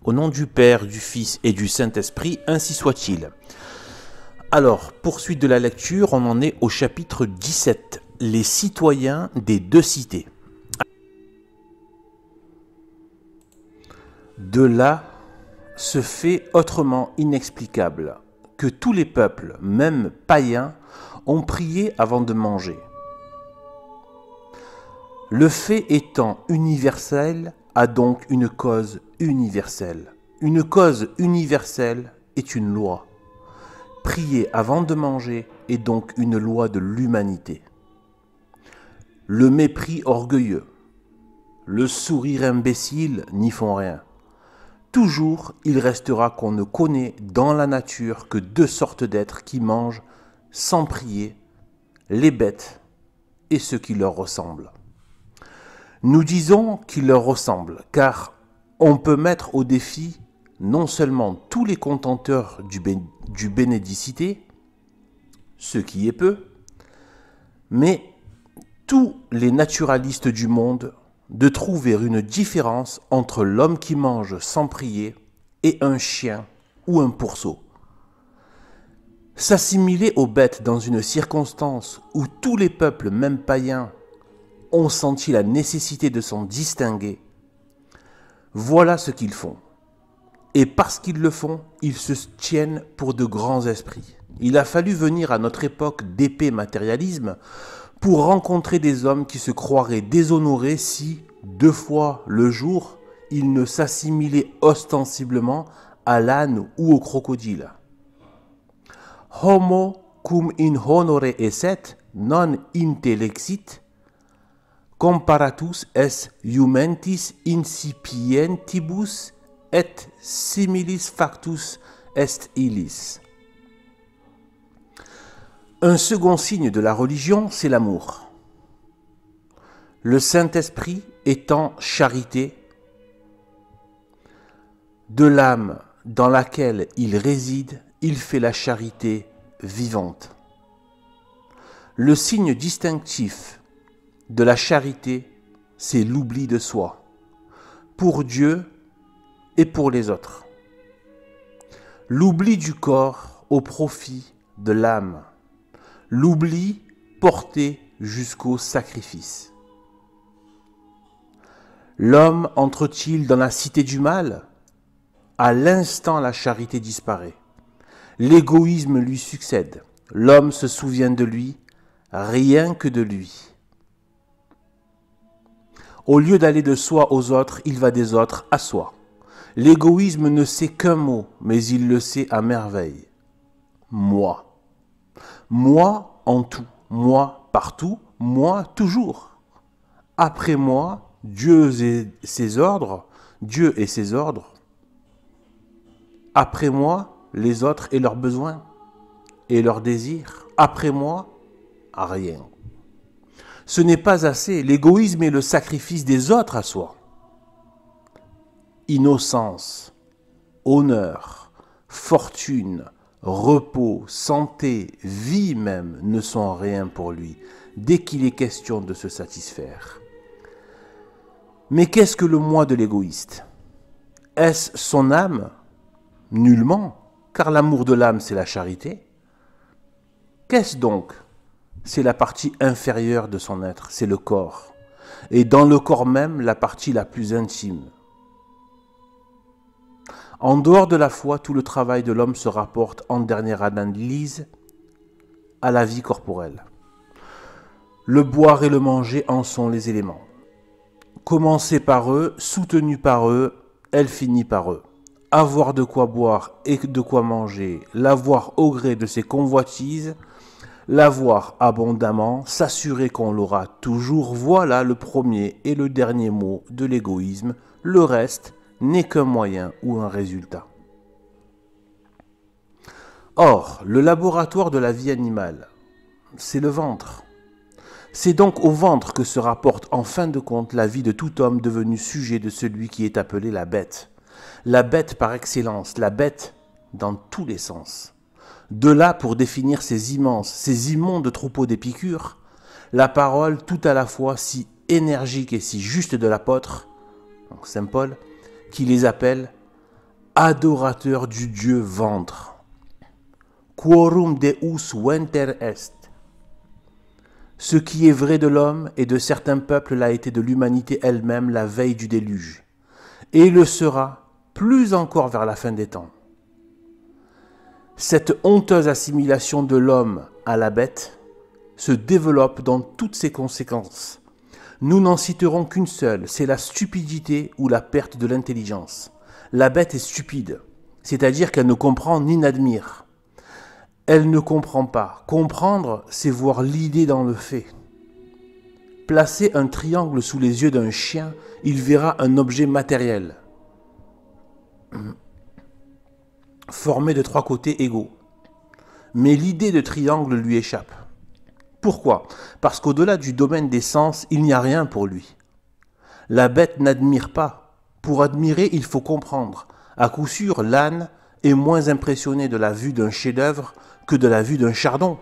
Au nom du Père, du Fils et du Saint-Esprit, ainsi soit-il. Alors, poursuite de la lecture, on en est au chapitre 17, les citoyens des deux cités. De là se fait autrement inexplicable que tous les peuples, même païens, ont prié avant de manger. Le fait étant universel a donc une cause universelle. Une cause universelle est une loi. Prier avant de manger est donc une loi de l'humanité. Le mépris orgueilleux, le sourire imbécile n'y font rien. Toujours il restera qu'on ne connaît dans la nature que deux sortes d'êtres qui mangent sans prier, les bêtes et ceux qui leur ressemblent. Nous disons qu'ils leur ressemblent, car on peut mettre au défi non seulement tous les contenteurs du bénédicité, ce qui est peu, mais tous les naturalistes du monde de trouver une différence entre l'homme qui mange sans prier et un chien ou un pourceau. S'assimiler aux bêtes dans une circonstance où tous les peuples, même païens, ont senti la nécessité de s'en distinguer, voilà ce qu'ils font. Et parce qu'ils le font, ils se tiennent pour de grands esprits. Il a fallu venir à notre époque d'épais matérialisme pour rencontrer des hommes qui se croiraient déshonorés si, 2 fois le jour, ils ne s'assimilaient ostensiblement à l'âne ou au crocodile. Homo cum in honore esset, non intellexit, comparatus es iumentis incipientibus et similis factus est illis. Un second signe de la religion, c'est l'amour. Le Saint-Esprit étant charité, de l'âme dans laquelle il réside, il fait la charité vivante. Le signe distinctif de la charité, c'est l'oubli de soi, pour Dieu et pour les autres. L'oubli du corps au profit de l'âme. L'oubli porté jusqu'au sacrifice. L'homme entre-t-il dans la cité du mal? À l'instant, la charité disparaît. L'égoïsme lui succède. L'homme se souvient de lui, rien que de lui. Au lieu d'aller de soi aux autres, il va des autres à soi. L'égoïsme ne sait qu'un mot, mais il le sait à merveille. Moi. Moi en tout. Moi partout. Moi toujours. Après moi, Dieu et ses ordres. Dieu et ses ordres. Après moi, les autres et leurs besoins et leurs désirs. Après moi, rien. Ce n'est pas assez. L'égoïsme est le sacrifice des autres à soi. Innocence, honneur, fortune, repos, santé, vie même ne sont rien pour lui, dès qu'il est question de se satisfaire. Mais qu'est-ce que le moi de l'égoïste? Est-ce son âme? Nullement, car l'amour de l'âme, c'est la charité. Qu'est-ce donc? C'est la partie inférieure de son être, c'est le corps. Et dans le corps même, la partie la plus intime. En dehors de la foi, tout le travail de l'homme se rapporte en dernière analyse à la vie corporelle. Le boire et le manger en sont les éléments. Commencée par eux, soutenue par eux, elle finit par eux. Avoir de quoi boire et de quoi manger, l'avoir au gré de ses convoitises, l'avoir abondamment, s'assurer qu'on l'aura toujours, voilà le premier et le dernier mot de l'égoïsme. Le reste n'est qu'un moyen ou un résultat. Or, le laboratoire de la vie animale, c'est le ventre. C'est donc au ventre que se rapporte en fin de compte la vie de tout homme devenu sujet de celui qui est appelé la bête. La bête par excellence, la bête dans tous les sens. De là, pour définir ces immenses, ces immondes troupeaux d'épicures, la parole tout à la fois si énergique et si juste de l'apôtre, donc Saint Paul, qui les appelle adorateur du Dieu ventre. Quorum Deus venter est. Ce qui est vrai de l'homme et de certains peuples l'a été de l'humanité elle-même la veille du déluge, et le sera plus encore vers la fin des temps. Cette honteuse assimilation de l'homme à la bête se développe dans toutes ses conséquences. Nous n'en citerons qu'une seule, c'est la stupidité ou la perte de l'intelligence. La bête est stupide, c'est-à-dire qu'elle ne comprend ni n'admire. Elle ne comprend pas. Comprendre, c'est voir l'idée dans le fait. Placer un triangle sous les yeux d'un chien, il verra un objet matériel, formé de 3 côtés égaux. Mais l'idée de triangle lui échappe. Pourquoi? Parce qu'au-delà du domaine des sens, il n'y a rien pour lui. La bête n'admire pas. Pour admirer, il faut comprendre. À coup sûr, l'âne est moins impressionné de la vue d'un chef-d'œuvre que de la vue d'un chardon.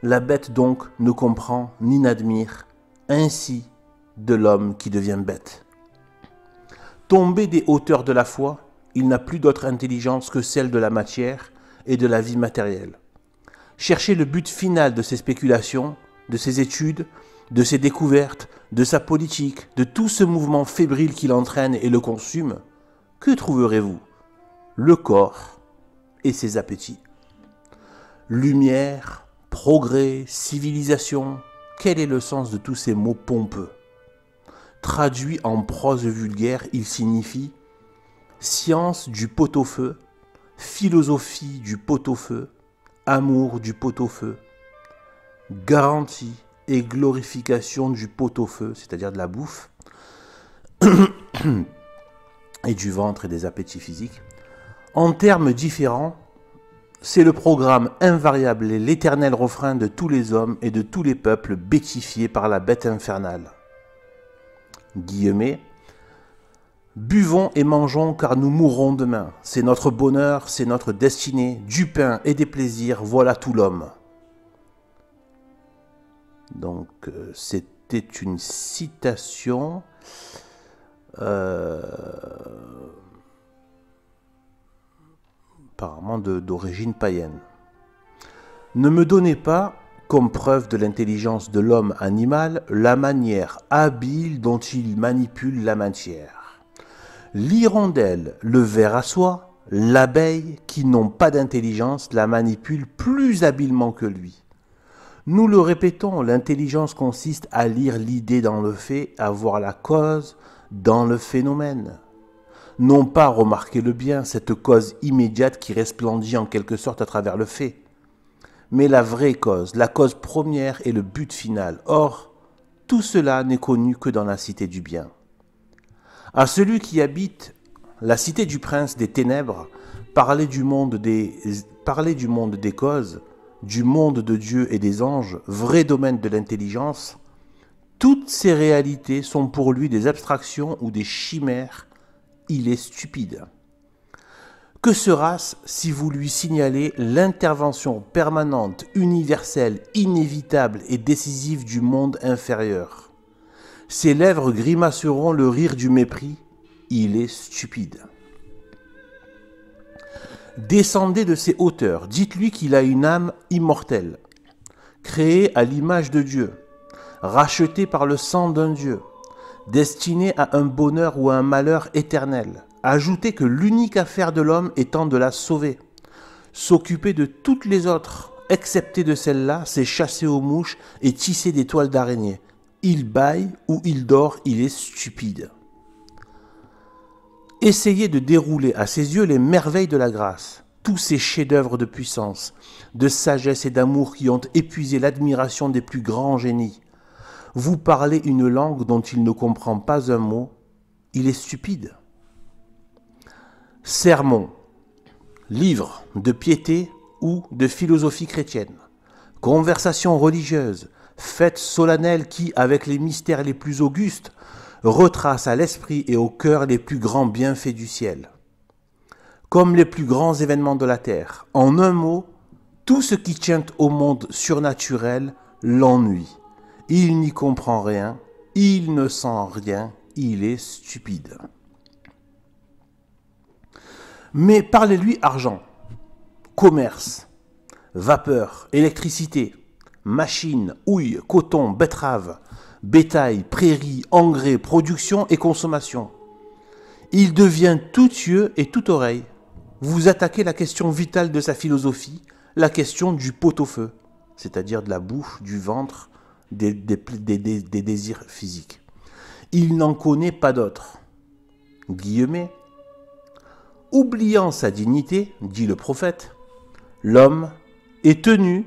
La bête donc ne comprend ni n'admire, ainsi de l'homme qui devient bête. Tombé des hauteurs de la foi, il n'a plus d'autre intelligence que celle de la matière et de la vie matérielle. Chercher le but final de ses spéculations, de ses études, de ses découvertes, de sa politique, de tout ce mouvement fébrile qui l'entraîne et le consume, que trouverez-vous? Le corps et ses appétits. Lumière, progrès, civilisation, quel est le sens de tous ces mots pompeux? Traduit en prose vulgaire, il signifie science du pot-au-feu, philosophie du pot-au-feu, amour du pot-au-feu, garantie et glorification du pot-au-feu, c'est-à-dire de la bouffe, et du ventre et des appétits physiques. En termes différents, c'est le programme invariable et l'éternel refrain de tous les hommes et de tous les peuples bêtifiés par la bête infernale. Guillemets, buvons et mangeons car nous mourrons demain. C'est notre bonheur, c'est notre destinée, du pain et des plaisirs, voilà tout l'homme. Donc c'était une citation apparemment d'origine païenne. Ne me donnez pas, comme preuve de l'intelligence de l'homme animal, la manière habile dont il manipule la matière. L'hirondelle, le ver à soie, l'abeille, qui n'ont pas d'intelligence, la manipule plus habilement que lui. Nous le répétons, l'intelligence consiste à lire l'idée dans le fait, à voir la cause dans le phénomène. Non pas remarquer le bien, cette cause immédiate qui resplendit en quelque sorte à travers le fait, mais la vraie cause, la cause première et le but final. Or, tout cela n'est connu que dans la cité du bien. À celui qui habite la cité du prince des ténèbres, parler du monde des causes, du monde de Dieu et des anges, vrai domaine de l'intelligence, toutes ces réalités sont pour lui des abstractions ou des chimères. Il est stupide. Que sera-ce si vous lui signalez l'intervention permanente, universelle, inévitable et décisive du monde inférieur? Ses lèvres grimaceront le rire du mépris. Il est stupide. Descendez de ses hauteurs, dites-lui qu'il a une âme immortelle, créée à l'image de Dieu, rachetée par le sang d'un Dieu, destinée à un bonheur ou à un malheur éternel. Ajoutez que l'unique affaire de l'homme étant de la sauver. S'occuper de toutes les autres, excepté de celle-là, c'est chasser aux mouches et tisser des toiles d'araignée. Il bâille ou il dort, il est stupide. Essayez de dérouler à ses yeux les merveilles de la grâce, tous ces chefs-d'œuvre de puissance, de sagesse et d'amour qui ont épuisé l'admiration des plus grands génies. Vous parlez une langue dont il ne comprend pas un mot, il est stupide. Sermon, livre de piété ou de philosophie chrétienne, conversation religieuse, fête solennelle qui, avec les mystères les plus augustes, retrace à l'esprit et au cœur les plus grands bienfaits du ciel. Comme les plus grands événements de la terre, en un mot, tout ce qui tient au monde surnaturel l'ennuie. Il n'y comprend rien, il ne sent rien, il est stupide. Mais parlez-lui argent, commerce, vapeur, électricité, machines, houille, coton, betterave, bétail, prairies, engrais, production et consommation. Il devient tout yeux et tout oreille. Vous attaquez la question vitale de sa philosophie, la question du pot-au-feu, c'est-à-dire de la bouche, du ventre, des désirs physiques. Il n'en connaît pas d'autre. Guillemets. Oubliant sa dignité, dit le prophète, l'homme est tenu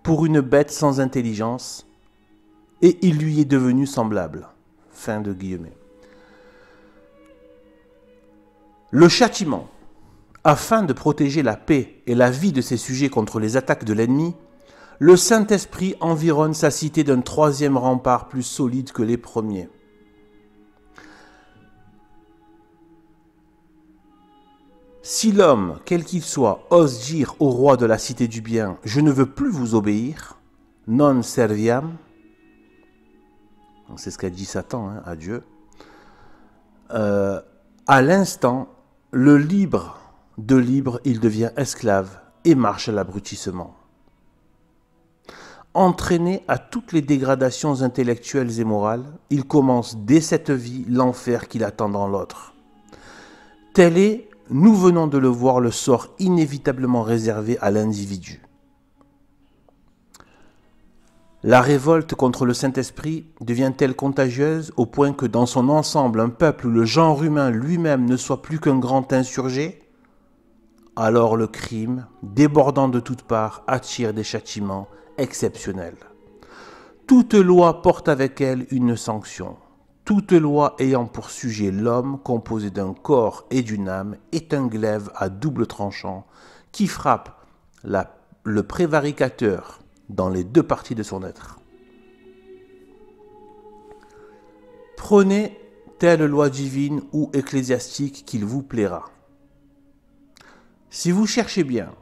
pour une bête sans intelligence et il lui est devenu semblable. Fin de guillemets. Le châtiment, afin de protéger la paix et la vie de ses sujets contre les attaques de l'ennemi, le Saint-Esprit environne sa cité d'un troisième rempart plus solide que les premiers. Si l'homme, quel qu'il soit, ose dire au roi de la cité du bien « Je ne veux plus vous obéir », non serviam, c'est ce qu'a dit Satan à Dieu, à l'instant, le libre de libre, il devient esclave et marche à l'abrutissement. Entraîné à toutes les dégradations intellectuelles et morales, il commence dès cette vie l'enfer qui l'attend dans l'autre. Tel est, nous venons de le voir, le sort inévitablement réservé à l'individu. La révolte contre le Saint-Esprit devient-elle contagieuse au point que dans son ensemble, un peuple où le genre humain lui-même ne soit plus qu'un grand insurgé? Alors le crime, débordant de toutes parts, attire des châtiments exceptionnels. Toute loi porte avec elle une sanction. Toute loi ayant pour sujet l'homme, composé d'un corps et d'une âme, est un glaive à double tranchant qui frappe le prévaricateur dans les deux parties de son être. Prenez telle loi divine ou ecclésiastique qu'il vous plaira. Si vous cherchez bien,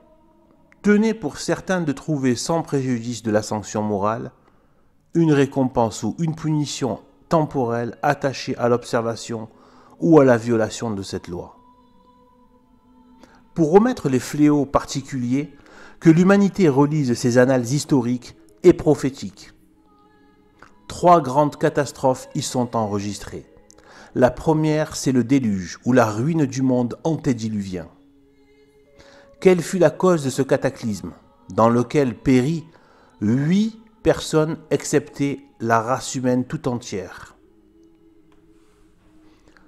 tenez pour certain de trouver sans préjudice de la sanction morale une récompense ou une punition temporelle attachée à l'observation ou à la violation de cette loi. Pour remettre les fléaux particuliers, que l'humanité relise ses annales historiques et prophétiques. 3 grandes catastrophes y sont enregistrées. La première, c'est le déluge, ou la ruine du monde antédiluvien. Quelle fut la cause de ce cataclysme, dans lequel périt 8 personnes excepté la race humaine tout entière?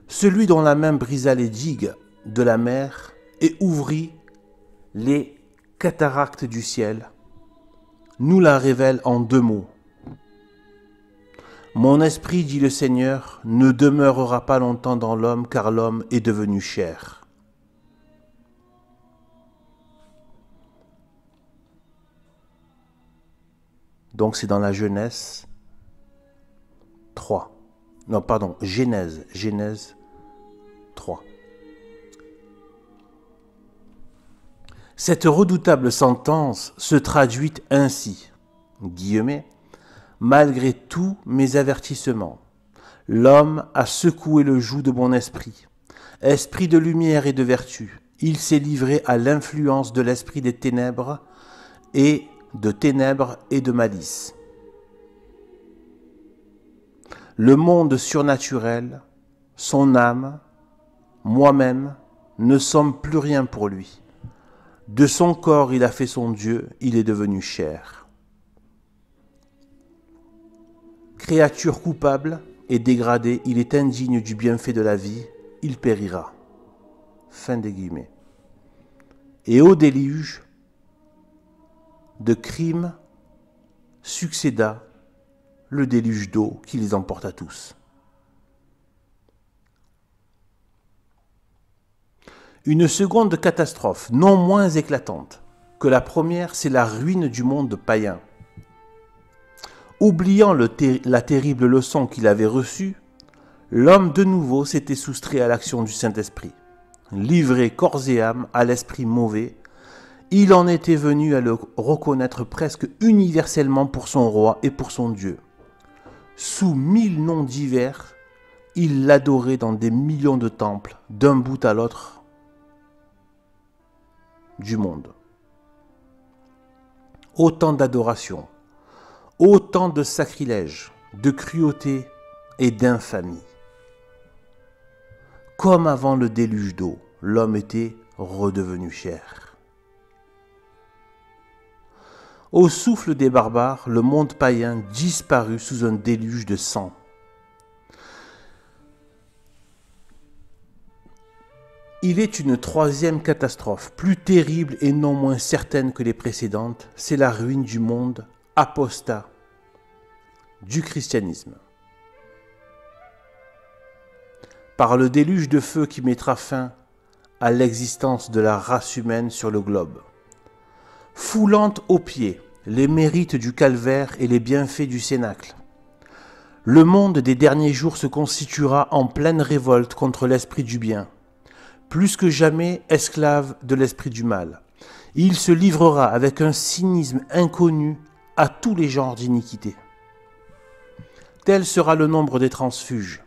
Celui dont la main brisa les digues de la mer et ouvrit les cataractes du ciel, nous la révèle en 2 mots. Mon esprit, dit le Seigneur, ne demeurera pas longtemps dans l'homme, car l'homme est devenu chair. Donc c'est dans la Genèse 3. Non, pardon, Genèse 3. Cette redoutable sentence se traduit ainsi, guillemets, malgré tous mes avertissements, l'homme a secoué le joug de mon esprit, esprit de lumière et de vertu. Il s'est livré à l'influence de l'esprit des ténèbres et de malice. Le monde surnaturel, son âme, moi-même, ne sommes plus rien pour lui. De son corps, il a fait son Dieu, il est devenu chair. Créature coupable et dégradée, il est indigne du bienfait de la vie, il périra. Fin des guillemets. Et au déluge de crimes succéda le déluge d'eau qui les emporta tous. Une seconde catastrophe, non moins éclatante que la première, c'est la ruine du monde païen. Oubliant la terrible leçon qu'il avait reçue, l'homme de nouveau s'était soustrait à l'action du Saint-Esprit. Livré corps et âme à l'esprit mauvais, il en était venu à le reconnaître presque universellement pour son roi et pour son Dieu. Sous 1000 noms divers, il l'adorait dans des millions de temples, d'un bout à l'autre du monde. Autant d'adoration, autant de sacrilèges, de cruauté et d'infamie. Comme avant le déluge d'eau, l'homme était redevenu chair. Au souffle des barbares, le monde païen disparut sous un déluge de sang. Il est une troisième catastrophe, plus terrible et non moins certaine que les précédentes, c'est la ruine du monde apostat du christianisme. Par le déluge de feu qui mettra fin à l'existence de la race humaine sur le globe. Foulant aux pieds les mérites du calvaire et les bienfaits du cénacle, le monde des derniers jours se constituera en pleine révolte contre l'esprit du bien. Plus que jamais esclave de l'esprit du mal. Il se livrera avec un cynisme inconnu à tous les genres d'iniquité. Tel sera le nombre des transfuges,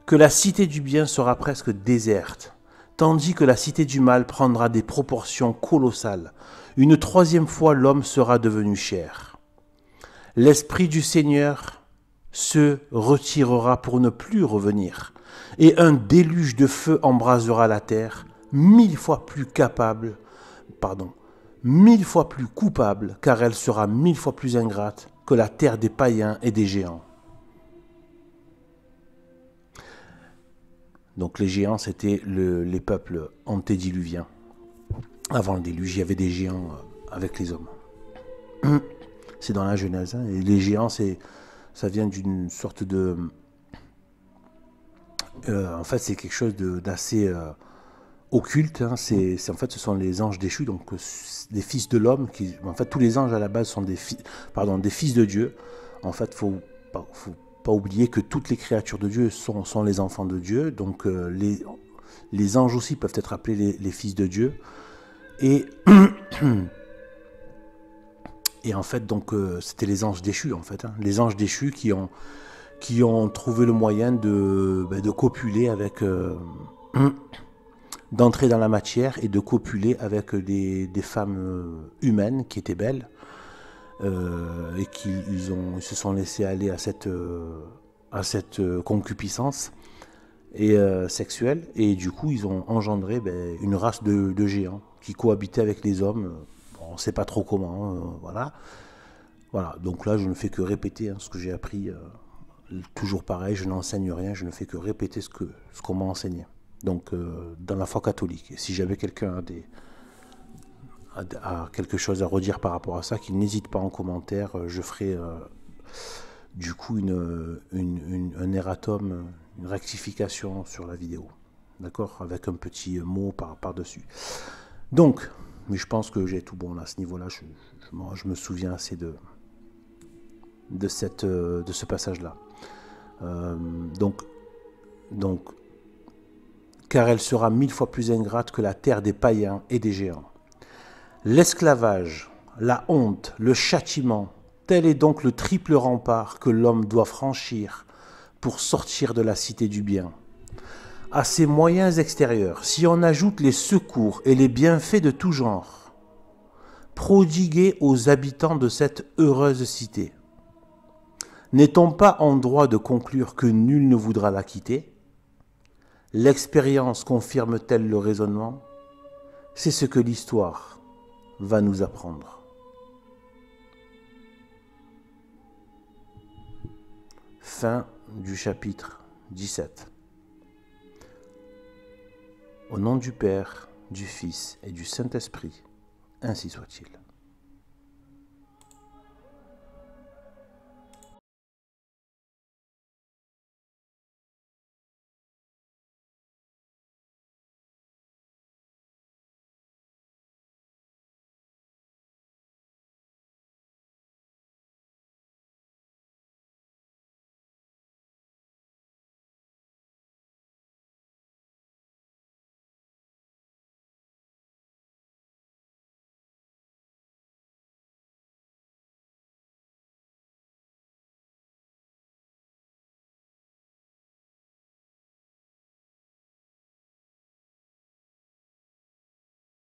que la cité du bien sera presque déserte, tandis que la cité du mal prendra des proportions colossales. Une troisième fois, l'homme sera devenu chair. L'esprit du Seigneur se retirera pour ne plus revenir. Et un déluge de feu embrasera la terre, 1000 fois plus coupable, car elle sera 1000 fois plus ingrate que la terre des païens et des géants. Donc les géants, c'était les peuples antédiluviens. Avant le déluge, il y avait des géants avec les hommes. C'est dans la Genèse. Et les géants, ça vient d'une sorte de... en fait, c'est quelque chose d'assez occulte. En fait, ce sont les anges déchus, donc des fils de l'homme. En fait, tous les anges à la base sont des fils de Dieu. En fait, faut pas oublier que toutes les créatures de Dieu sont les enfants de Dieu. Donc, les anges aussi peuvent être appelés les fils de Dieu. Et en fait, donc, c'était les anges déchus, en fait. Les anges déchus qui ont trouvé le moyen de copuler avec... d'entrer dans la matière et de copuler avec des femmes humaines qui étaient belles et ils se sont laissés aller à cette concupiscence et sexuelle, et du coup ils ont engendré une race de géants qui cohabitaient avec les hommes. Bon, on ne sait pas trop comment, voilà. Donc là je ne fais que répéter ce que j'ai appris, toujours pareil, je n'enseigne rien, je ne fais que répéter ce qu'on m'a enseigné. Donc, dans la foi catholique. Et si jamais quelqu'un a quelque chose à redire par rapport à ça, qu'il n'hésite pas en commentaire. Je ferai du coup un erratum, une rectification sur la vidéo. D'accord? Avec un petit mot par-dessus. Donc, mais je pense que j'ai tout bon là, à ce niveau-là. Je me souviens assez de ce passage-là. Donc, car elle sera 1000 fois plus ingrate que la terre des païens et des géants. L'esclavage, la honte, le châtiment, tel est donc le triple rempart que l'homme doit franchir pour sortir de la cité du bien. À ces moyens extérieurs, si on ajoute les secours et les bienfaits de tout genre, prodigués aux habitants de cette heureuse cité, n'est-on pas en droit de conclure que nul ne voudra la quitter ? L'expérience confirme-t-elle le raisonnement? C'est ce que l'histoire va nous apprendre. Fin du chapitre 17. Au nom du Père, du Fils et du Saint-Esprit, ainsi soit-il.